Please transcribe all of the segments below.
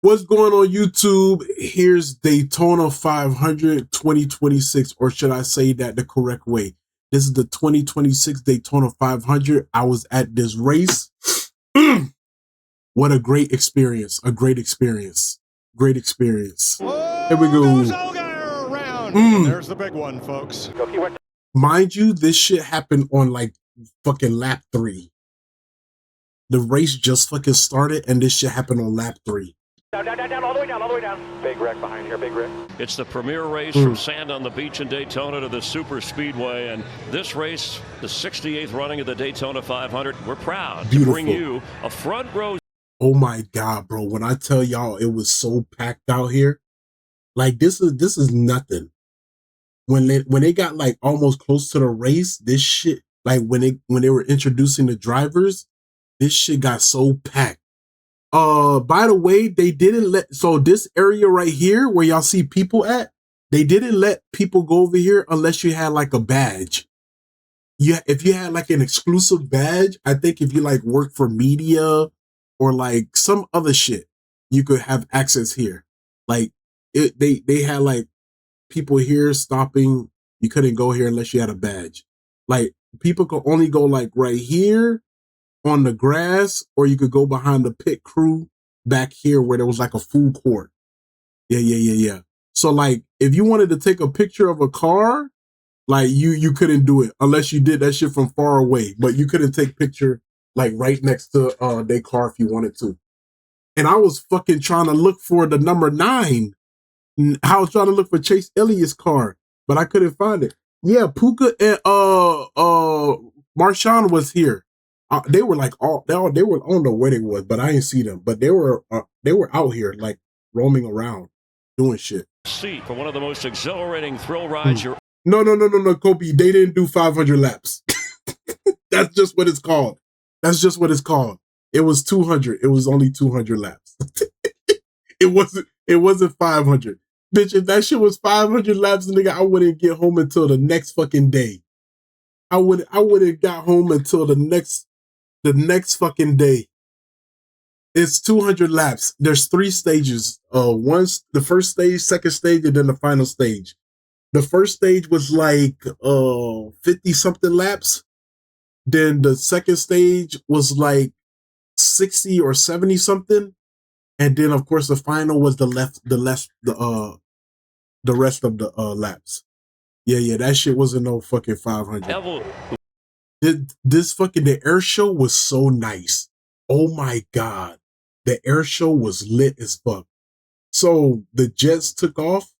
What's going on YouTube? Here's Daytona 500 2026, or should I say that the correct way? This is the 2026 Daytona 500. I was at this race. What a great experience. A great experience. Great experience. Here we go. There's the big one, folks. Mind you, this shit happened on like fucking lap 3. The race just fucking started and this shit happened on lap 3. Down, all the way down, all the way down. Big wreck behind here, big wreck. It's the premier race from sand on the beach in Daytona to the super speedway. And this race, the 68th running of the Daytona 500, we're proud to bring you a front row. Oh my God, bro. When I tell y'all it was so packed out here, like this is nothing. When they got like almost close to the race, this shit, like when they were introducing the drivers, this shit got so packed. By the way, they didn't let, so this area right here where y'all see people at, they didn't let people go over here unless you had like a badge. Yeah, if you had like an exclusive badge, I think if you like work for media or like some other shit, you could have access here. Like they had like people here stopping. You couldn't go here unless you had a badge. Like people could only go like right here on the grass, or you could go behind the pit crew back here where there was like a food court. Yeah. So like if you wanted to take a picture of a car, like you couldn't do it unless you did that shit from far away, but you couldn't take picture like right next to their car if you wanted to. And I was fucking trying to look for the number 9. I was trying to look for Chase Elliott's car, but I couldn't find it. Yeah, Puka and Marshawn was here. They were like they were, I don't know where they was, but I didn't see them. But they were out here like roaming around, doing shit. See, for one of the most exhilarating thrill rides you're. No, Kobe. They didn't do 500 laps. That's just what it's called. That's just what it's called. It was 200. It was only 200 laps. It wasn't 500. Bitch, if that shit was 500 laps, nigga, I wouldn't get home until the next fucking day. I wouldn't got home until the next fucking day. It's 200 laps. There's 3 stages. The first stage, second stage, and then the final stage. The first stage was like 50 something laps. Then the second stage was like 60 or 70 something. And then of course the final was the rest of the laps. Yeah, that shit wasn't no fucking 500. The air show was so nice. Oh my God. The air show was lit as fuck. So the jets took off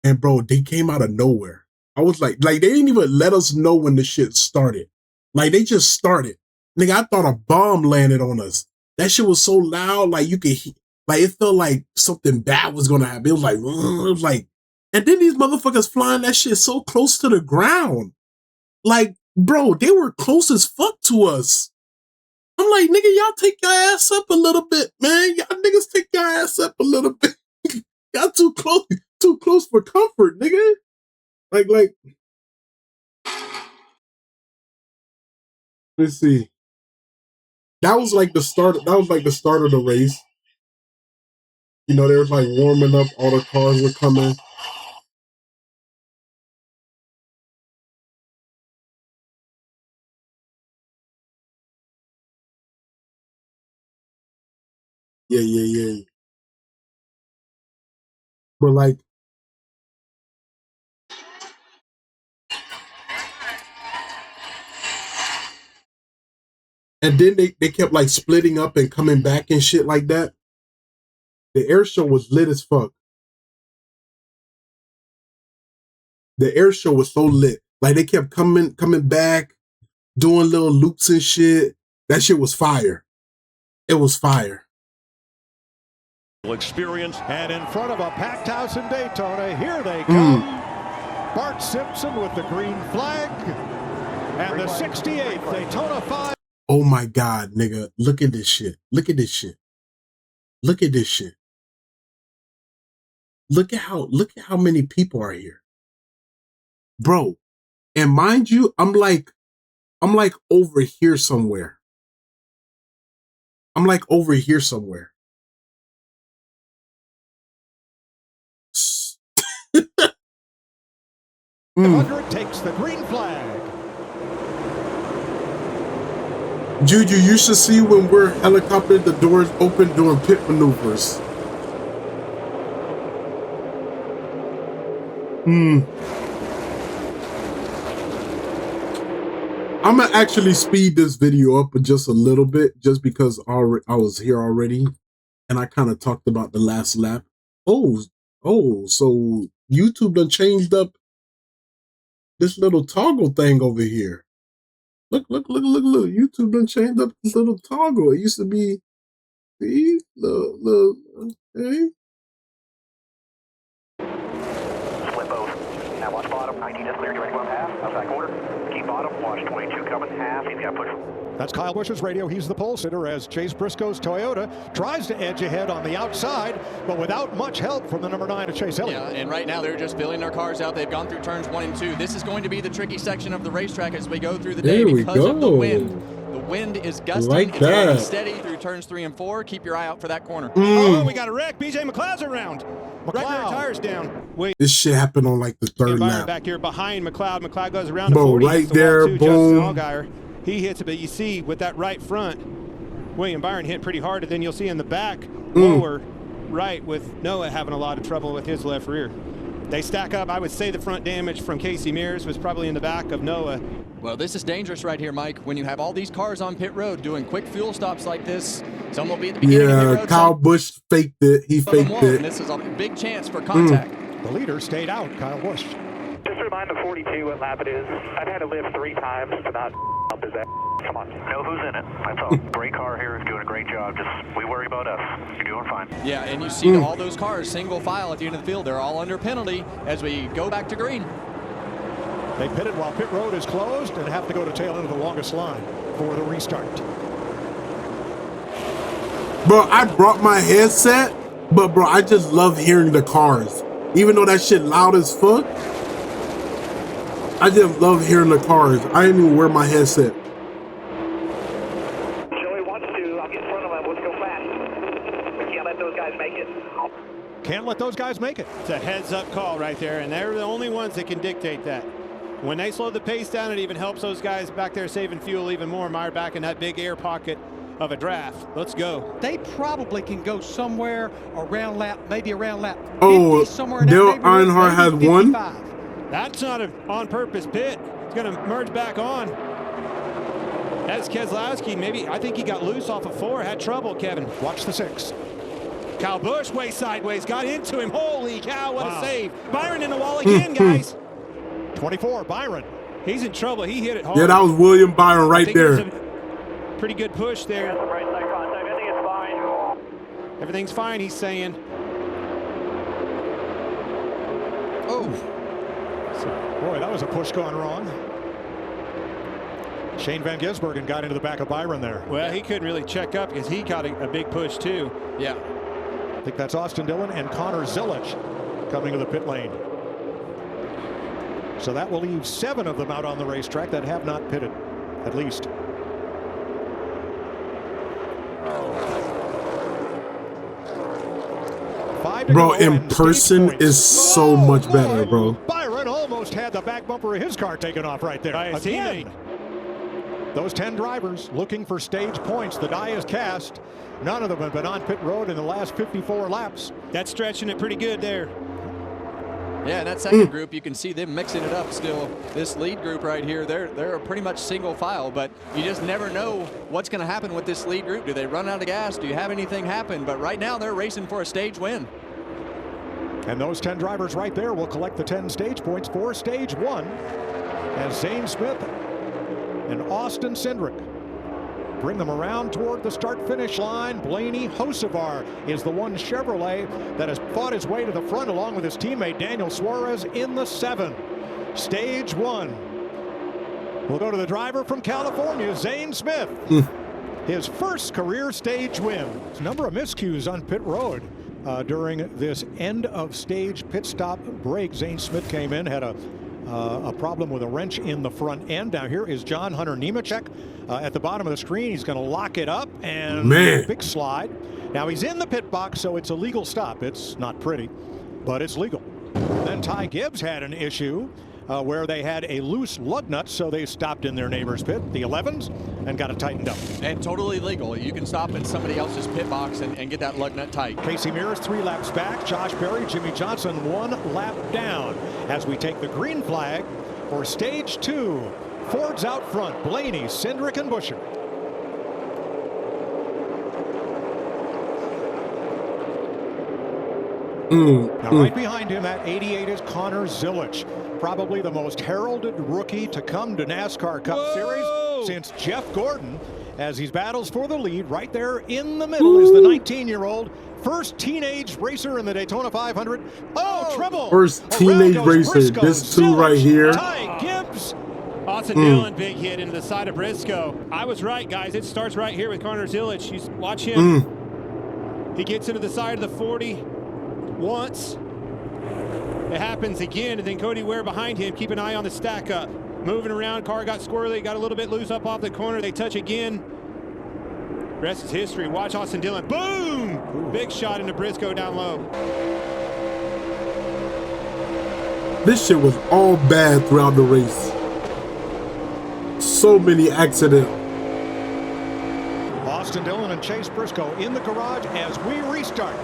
and bro, they came out of nowhere. I was like they didn't even let us know when the shit started. Like they just started. Nigga, I thought a bomb landed on us. That shit was so loud, like you could hear, like it felt like something bad was gonna happen. It was like, and then these motherfuckers flying that shit so close to the ground. Like, bro, they were close as fuck to us. I'm like, nigga, y'all take your ass up a little bit, man. Y'all niggas take your ass up a little bit. Y'all too close for comfort, nigga. Like, let's see. That was like the start of the race. You know, they were like warming up, all the cars were coming. Yeah. But like, and then they kept like splitting up and coming back and shit like that. The air show was lit as fuck. The air show was so lit. Like they kept coming back, doing little loops and shit. That shit was fire. It was fire. Experience. And in front of a packed house in Daytona, here they come. Bart Simpson with the green flag. And the 68th Daytona 5. Oh my God, nigga. Look at this shit. Look at this shit. Look at this shit. Look at how many people are here. Bro. And mind you, I'm like over here somewhere. 500 takes the green flag. Juju, you should see when we're helicoptered, the doors open during pit maneuvers. I'm gonna actually speed this video up just a little bit, just because I was here already, and I kind of talked about the last lap. Oh, so YouTube done changed up this little toggle thing over here. Look. YouTube done changed up this little toggle. It used to be, see, okay. Split both. Now watch bottom. 19 is clear. Get ready to go up half. Outside quarter. Keep bottom. Watch 22 coming half. He's got push. That's Kyle Busch's radio. He's the pole sitter as Chase Briscoe's Toyota tries to edge ahead on the outside, but without much help from the number 9 of Chase Elliott. Yeah, and right now they're just filling their cars out. They've gone through turns 1 and 2. This is going to be the tricky section of the racetrack as we go through the day because of the wind. The wind is gusting. Like it's that. going steady through turns 3 and 4. Keep your eye out for that corner. Oh, we got a wreck. BJ McLeod's around. McLeod tires down. Wait. This shit happened on like the third lap. Back here behind McLeod. McLeod goes around Bro, to 40. right there, boom. He hits it, but you see with that right front, William Byron hit pretty hard, and then you'll see in the back, lower right, with Noah having a lot of trouble with his left rear. They stack up. I would say the front damage from Casey Mears was probably in the back of Noah. Well, this is dangerous right here, Mike. When you have all these cars on pit road doing quick fuel stops like this, some will be at the beginning of the road. Kyle Busch faked it. He faked it. And this is a big chance for contact. The leader stayed out, Kyle Busch. Just remind the 42 what lap it is. I've had to lift 3 times to not up his ass. Come on. Know who's in it. That's all. Great car here is doing a great job. Just, we worry about us. You're doing fine. Yeah, and you see all those cars single file at the end of the field. They're all under penalty as we go back to green. They pitted while pit road is closed and have to go to tail end of the longest line for the restart. Bro, I brought my headset, but bro, I just love hearing the cars. Even though that shit loud as fuck, I just love hearing the cars. I didn't even wear my headset. Joey wants to. I'll get in front of him. Let's go fast. We can't let those guys make it. Can't let those guys make it. It's a heads-up call right there, and they're the only ones that can dictate that. When they slow the pace down, it even helps those guys back there saving fuel even more. Meyer back in that big air pocket of a draft. Let's go. They probably can go somewhere around lap, maybe around lap 50, Oh, somewhere in Dale that neighborhood, Earnhardt has maybe won? 55. That's not an on-purpose pit. It's going to merge back on. That's Keselowski. Maybe, I think he got loose off of 4. Had trouble, Kevin. Watch the 6. Kyle Busch way sideways. Got into him. Holy cow, what a save. Byron in the wall again, guys. 24, Byron. He's in trouble. He hit it hard. Yeah, that was William Byron right there. Pretty good push there. Right side contact. Everything is fine. Everything's fine, he's saying. Oh. Boy, that was a push gone wrong. Shane Van Gisbergen got into the back of Byron there. Well, he couldn't really check up because he got a big push too. Yeah. I think that's Austin Dillon and Connor Zilic coming to the pit lane. So that will leave 7 of them out on the racetrack that have not pitted, at least. Bro, in person is so much better, bro. Byron almost had the back bumper of his car taken off right there. By his teammate. Those 10 drivers looking for stage points. The die is cast. None of them have been on pit road in the last 54 laps. That's stretching it pretty good there. Yeah, and that second group, you can see them mixing it up still. This lead group right here, they're pretty much single file, but you just never know what's going to happen with this lead group. Do they run out of gas? Do you have anything happen? But right now, they're racing for a stage win. And those 10 drivers right there will collect the 10 stage points for stage 1 as Zane Smith and Austin Cindric bring them around toward the start-finish line. Blaney Hocevar is the one Chevrolet that has fought his way to the front along with his teammate Daniel Suarez in the 7. Stage 1. We'll go to the driver from California, Zane Smith. His first career stage win. Number of miscues on pit road. During this end of stage pit stop break, Zane Smith came in, had a problem with a wrench in the front end. Now here is John Hunter Nemechek at the bottom of the screen. He's going to lock it up and big slide. Now he's in the pit box, so it's a legal stop. It's not pretty, but it's legal. Then Ty Gibbs had an issue where they had a loose lug nut, so they stopped in their neighbor's pit, the 11s, and got it tightened up. And totally legal. You can stop in somebody else's pit box and get that lug nut tight. Casey Mears 3 laps back. Josh Berry, Jimmy Johnson 1 lap down as we take the green flag for stage 2. Ford's out front. Blaney, Cindric, and Buescher. Now right behind him at 88 is Connor Zilisch, probably the most heralded rookie to come to NASCAR Cup Series since Jeff Gordon, as he battles for the lead. Right there in the middle is the 19-year-old, first teenage racer in the Daytona 500. Oh, trouble! First teenage racer. Briscoe, This two Zilisch, right here. Ty Gibbs. Austin Dillon, big hit into the side of Briscoe. I was right, guys. It starts right here with Connor Zilisch. You watch him. He gets into the side of the 40 once. It happens again, and then Cody Ware behind him. Keep an eye on the stack up. Moving around, car got squirrely, got a little bit loose up off the corner. They touch again. Rest is history. Watch Austin Dillon. Boom! Big shot into Briscoe down low. This shit was all bad throughout the race. So many accidents. Austin Dillon and Chase Briscoe in the garage as we restart.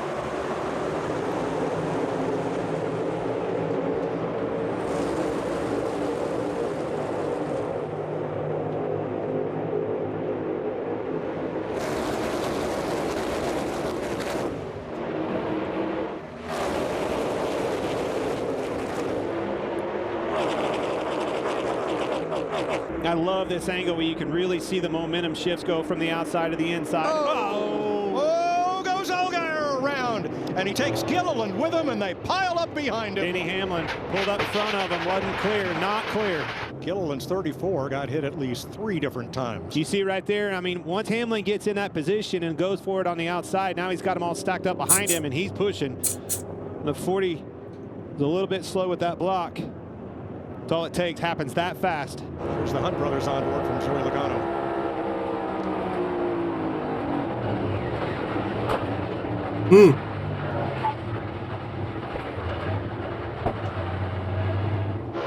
I love this angle where you can really see the momentum shifts go from the outside to the inside. Oh, goes Allgaier around, and he takes Gilliland with him, and they pile up behind him. Denny Hamlin pulled up in front of him, wasn't clear, not clear. Gilliland's 34 got hit at least 3 different times. You see right there, I mean, once Hamlin gets in that position and goes for it on the outside, now he's got them all stacked up behind him, and he's pushing. The 40 is a little bit slow with that block. That's all it takes, happens that fast. There's the Hunt brothers on board from Joey Logano.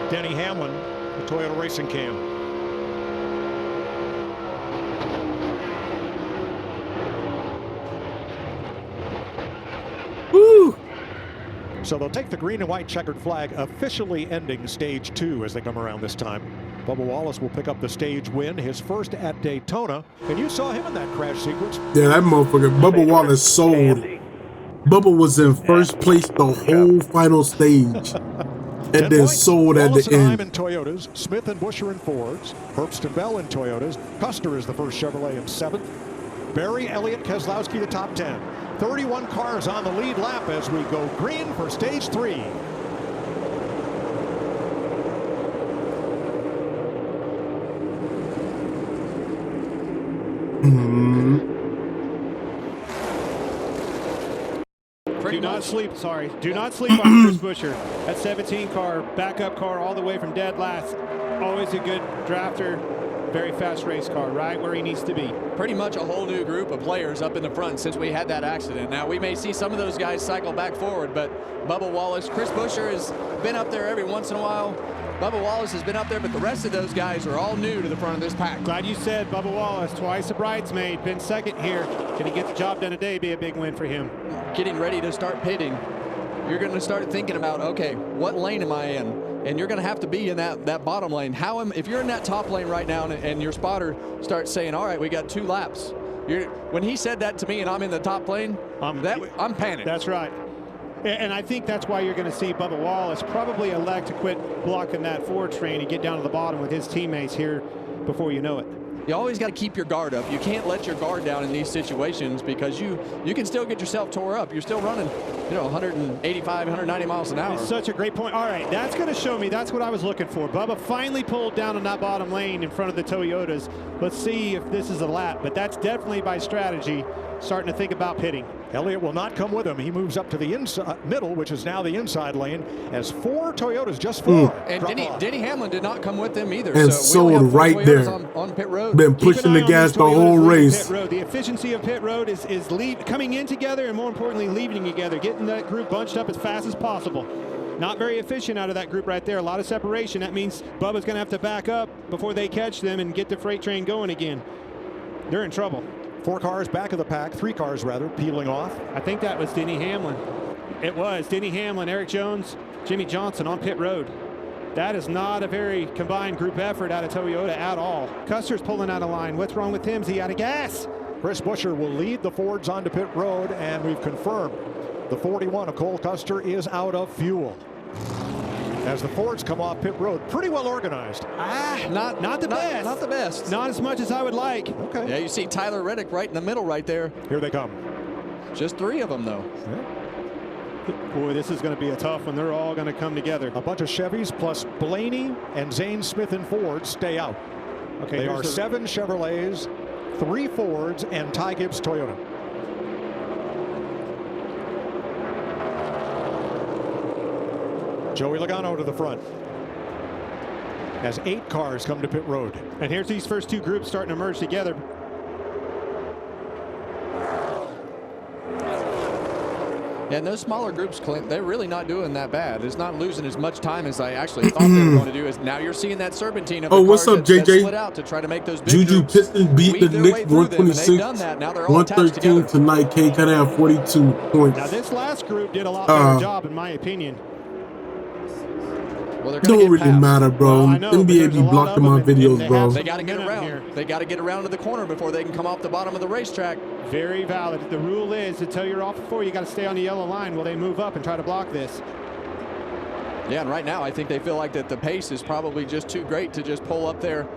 Denny Hamlin, the Toyota Racing Cam. So they'll take the green and white checkered flag, officially ending stage 2 as they come around this time. Bubba Wallace will pick up the stage win, his first at Daytona. And you saw him in that crash sequence. Yeah, that motherfucker, Bubba Wallace sold. Bubba was in first place the whole final stage. And then sold at the end. In Toyotas, Smith and Buescher in Fords, Herbst and Bell in Toyotas. Custer is the first Chevrolet in 7th. Berry, Elliott, Keselowski, the top 10. 31 cars on the lead lap as we go green for stage 3. Do not sleep on Chris Buescher. That 17 car, backup car all the way from dead last. Always a good drafter. Very fast race car, right where he needs to be. Pretty much a whole new group of players up in the front since we had that accident. Now, we may see some of those guys cycle back forward, but Bubba Wallace, Chris Buescher has been up there every once in a while. Bubba Wallace has been up there, but the rest of those guys are all new to the front of this pack. Glad you said Bubba Wallace, twice a bridesmaid, been second here. Can he get the job done today? Be a big win for him. Getting ready to start pitting, you're going to start thinking about, okay, what lane am I in? And you're going to have to be in that bottom lane. If you're in that top lane right now and your spotter starts saying, all right, we got 2 laps. When he said that to me and I'm in the top lane, I'm panicked. That's right. And I think that's why you're going to see Bubba Wallace probably elect to quit blocking that forward train and get down to the bottom with his teammates here before you know it. You always got to keep your guard up. You can't let your guard down in these situations because you can still get yourself tore up. You're still running, 185, 190 miles an hour. It's such a great point. All right, that's going to show me. That's what I was looking for. Bubba finally pulled down on that bottom lane in front of the Toyotas. Let's see if this is a lap, but that's definitely by strategy, starting to think about pitting. Elliott will not come with him. He moves up to the inside middle, which is now the inside lane, as 4 Toyotas, just 4. And Denny Hamlin did not come with them either. And so sold right there. On pit road. Been pushing the gas the whole race. The efficiency of pit road is coming in together and more importantly leaving together, getting that group bunched up as fast as possible. Not very efficient out of that group right there. A lot of separation. That means Bubba's going to have to back up before they catch them and get the freight train going again. They're in trouble. 4 cars back of the pack, 3 cars rather, peeling off. I think that was Denny Hamlin. It was Denny Hamlin, Eric Jones, Jimmy Johnson on pit road. That is not a very combined group effort out of Toyota at all. Custer's pulling out of line. What's wrong with him? Is he out of gas? Chris Buescher will lead the Fords onto pit road, and we've confirmed the 41 of Cole Custer is out of fuel. As the Fords come off pit road, pretty well organized. Not the best. Not the best. Not as much as I would like. Okay. Yeah, you see Tyler Reddick right in the middle right there. Here they come. Just 3 of them, though. Yeah. Boy, this is going to be a tough one. They're all going to come together. A bunch of Chevys plus Blaney and Zane Smith and Ford stay out. Okay, they are 7 Chevrolets, 3 Fords, and Ty Gibbs Toyota. Joey Logano to the front as 8 cars come to pit road. And here's these first 2 groups starting to merge together. Yeah, and those smaller groups, Clint, they're really not doing that bad. It's not losing as much time as I actually thought they were going to do. Is now you're seeing that serpentine of the what's cars up, JJ? split out to try to make those big Juju groups Pistons beat the Knicks 126, 113 tonight. K kind of have 42 points. Now this last group did a lot better job, in my opinion. Well, don't really matter, bro. Well, I know, NBA be blocking my videos, bro. They got to get around. They got to get around to the corner before they can come off the bottom of the racetrack. Very valid. The rule is until you're off before, you got to stay on the yellow line while they move up and try to block this. Yeah, and right now I think they feel like that the pace is probably just too great to just pull up there.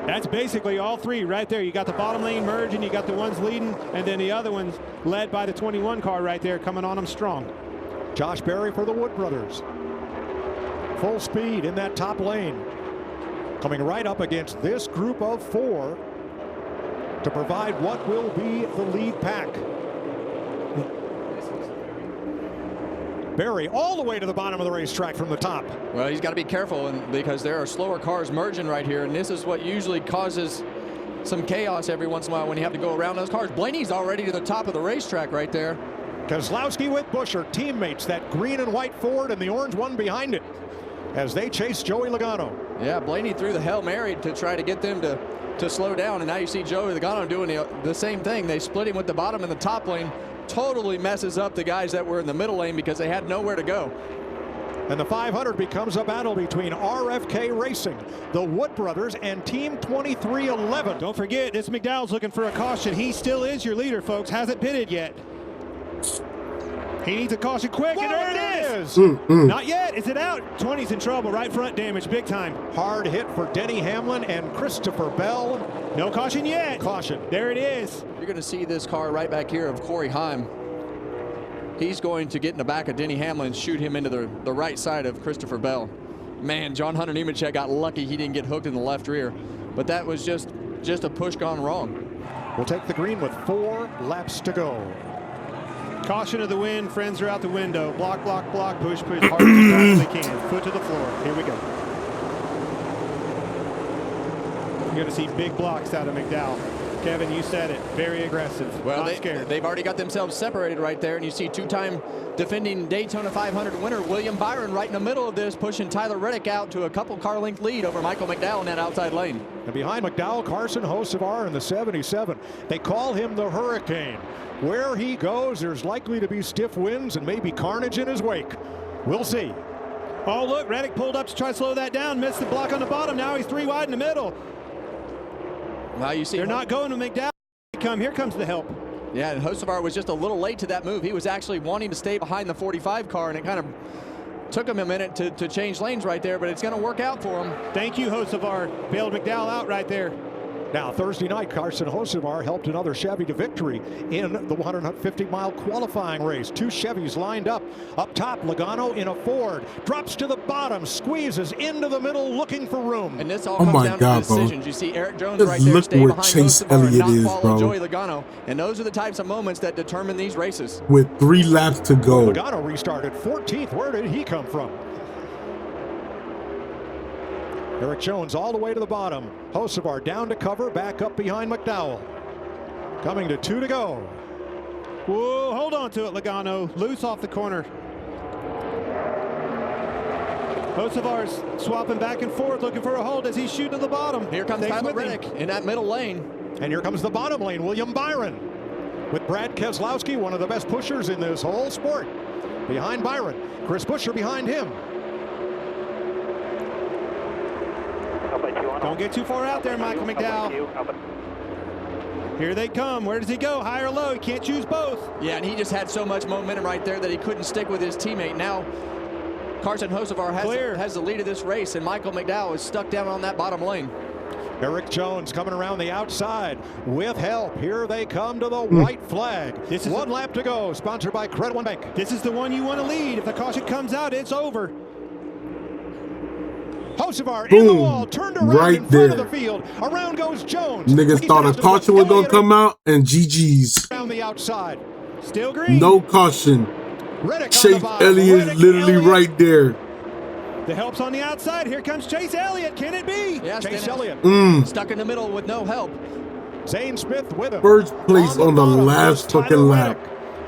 That's basically all 3 right there. You got the bottom lane merge, and you got the ones leading, and then the other ones led by the 21 car right there coming on them strong. Josh Berry for the Wood brothers. Full speed in that top lane. Coming right up against this group of 4 to provide what will be the lead pack. Berry all the way to the bottom of the racetrack from the top. Well, he's got to be careful because there are slower cars merging right here, and this is what usually causes some chaos every once in a while when you have to go around those cars. Blaney's already to the top of the racetrack right there. Kozlowski with Buescher, teammates, that green and white Ford and the orange one behind it, as they chase Joey Logano. Yeah, Blaney threw the Hail Mary to try to get them to slow down, and now you see Joey Logano doing the same thing. They split him with the bottom and the top lane. Totally messes up the guys that were in the middle lane because they had nowhere to go. And the 500 becomes a battle between RFK Racing, the Wood brothers, and Team 2311. Don't forget, this McDowell's looking for a caution. He still is your leader, folks. Hasn't pitted yet. He needs a caution quick, and there it is. Not yet. Is it out? 20's in trouble. Right front damage, big time. Hard hit for Denny Hamlin and Christopher Bell. No caution yet. Caution. There it is. You're going to see this car right back here of Corey Heim. He's going to get in the back of Denny Hamlin and shoot him into the right side of Christopher Bell. Man, John Hunter Nemechek got lucky he didn't get hooked in the left rear. But that was just a push gone wrong. We'll take the green with 4 laps to go. Caution of the wind. Friends are out the window. Block, block, block. Push, push. Hard as they can. Foot to the floor. Here we go. You're going to see big blocks out of McDowell. Kevin, you said it. Very aggressive. Well, not scared. They've already got themselves separated right there, and you see 2-time defending Daytona 500 winner William Byron right in the middle of this, pushing Tyler Reddick out to a couple car length lead over Michael McDowell in that outside lane. And behind McDowell, Carson Hocevar in the 77. They call him the Hurricane. Where he goes, there's likely to be stiff winds and maybe carnage in his wake. We'll see. Oh, look, Reddick pulled up to try to slow that down, missed the block on the bottom. Now he's 3 wide in the middle. Now you see they're not going to McDowell. Here comes the help. Yeah, and Hocevar was just a little late to that move. He was actually wanting to stay behind the 45 car, and it kind of took him a minute to change lanes right there, but it's going to work out for him. Thank you, Hocevar. Bailed McDowell out right there. Now, Thursday night, Carson Hocevar helped another Chevy to victory in the 150-mile qualifying race. 2 Chevys lined up. Up top, Logano in a Ford. Drops to the bottom, squeezes into the middle, looking for room. And this all comes down to the decisions. Bro. You see Eric Jones right there stay behind Hocevar and not follow Joey Logano. And those are the types of moments that determine these races. With 3 laps to go. Logano restarted 14th. Where did he come from? Eric Jones all the way to the bottom. Hocevar down to cover, back up behind McDowell. Coming to 2 to go. Whoa, hold on to it, Logano. Loose off the corner. Hocevar's swapping back and forth, looking for a hold as he's shooting to the bottom. Here comes Tyler Reddick in that middle lane. And here comes the bottom lane, William Byron. With Brad Keselowski, one of the best pushers in this whole sport. Behind Byron, Chris Buescher behind him. Don't get too far out there, Michael McDowell. Here they come. Where does he go? High or low? He can't choose both. Yeah, and he just had so much momentum right there that he couldn't stick with his teammate. Now, Carson Hocevar has the lead of this race, and Michael McDowell is stuck down on that bottom lane. Eric Jones coming around the outside with help. Here they come to the white flag. This is one lap to go, sponsored by Credit One Bank. This is the one you want to lead. If the caution comes out, it's over. Hocevar in the wall, turned around right in there. front of the field. Around goes Jones. Niggas thought a caution was gonna come out, and GG's. Around the outside. Still green. No caution. Reddick Chase Elliott literally right there. The help's on the outside. Here comes Chase Elliott. Can it be? Yeah, Chase Elliott. Stuck in the middle with no help. Zane Smith with him. First place on the last fucking lap.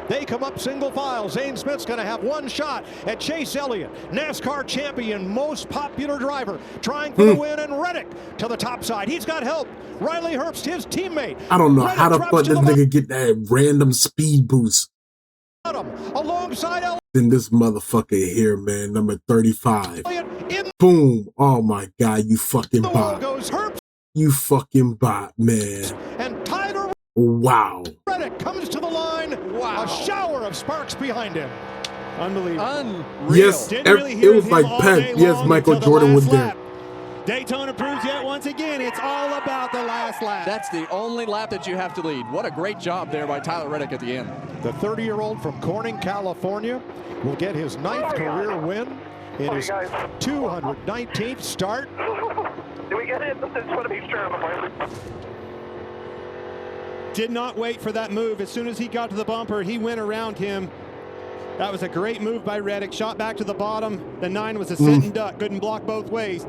They come up single file. Zane Smith's going to have one shot at Chase Elliott, NASCAR champion, most popular driver, trying for the win, and Reddick to the top side. He's got help. Riley Herbst, his teammate. I don't know Reddick how the drops fuck to this the nigga get that random speed boost. bottom, alongside Elliott. Then this motherfucker here, man, number 35. In Boom. Oh my God, you fucking the wall bot. goes Herbst, You fucking bot, man. and Tyler Wow. Reddick comes to the line. Wow. A shower of sparks behind him. Unbelievable. Unreal. Yes, Didn't really it hear was him like all packed. day Yes, long Michael until the Jordan was last there. lap. Daytona proves yet once again it's all about the last lap. That's the only lap that you have to lead. What a great job there by Tyler Reddick at the end. The 30-year-old from Corning, California, will get his 9th career win in his 219th start. Did we get it? I just want to be sure. Did not wait for that move. As soon as he got to the bumper, he went around him. That was a great move by Reddick. Shot back to the bottom. The 9 was a sit and duck. Couldn't block both ways.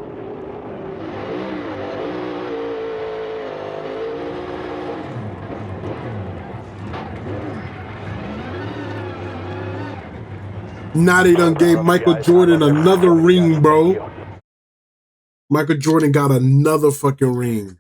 Now they done gave Michael Jordan another ring, bro. Michael Jordan got another fucking ring.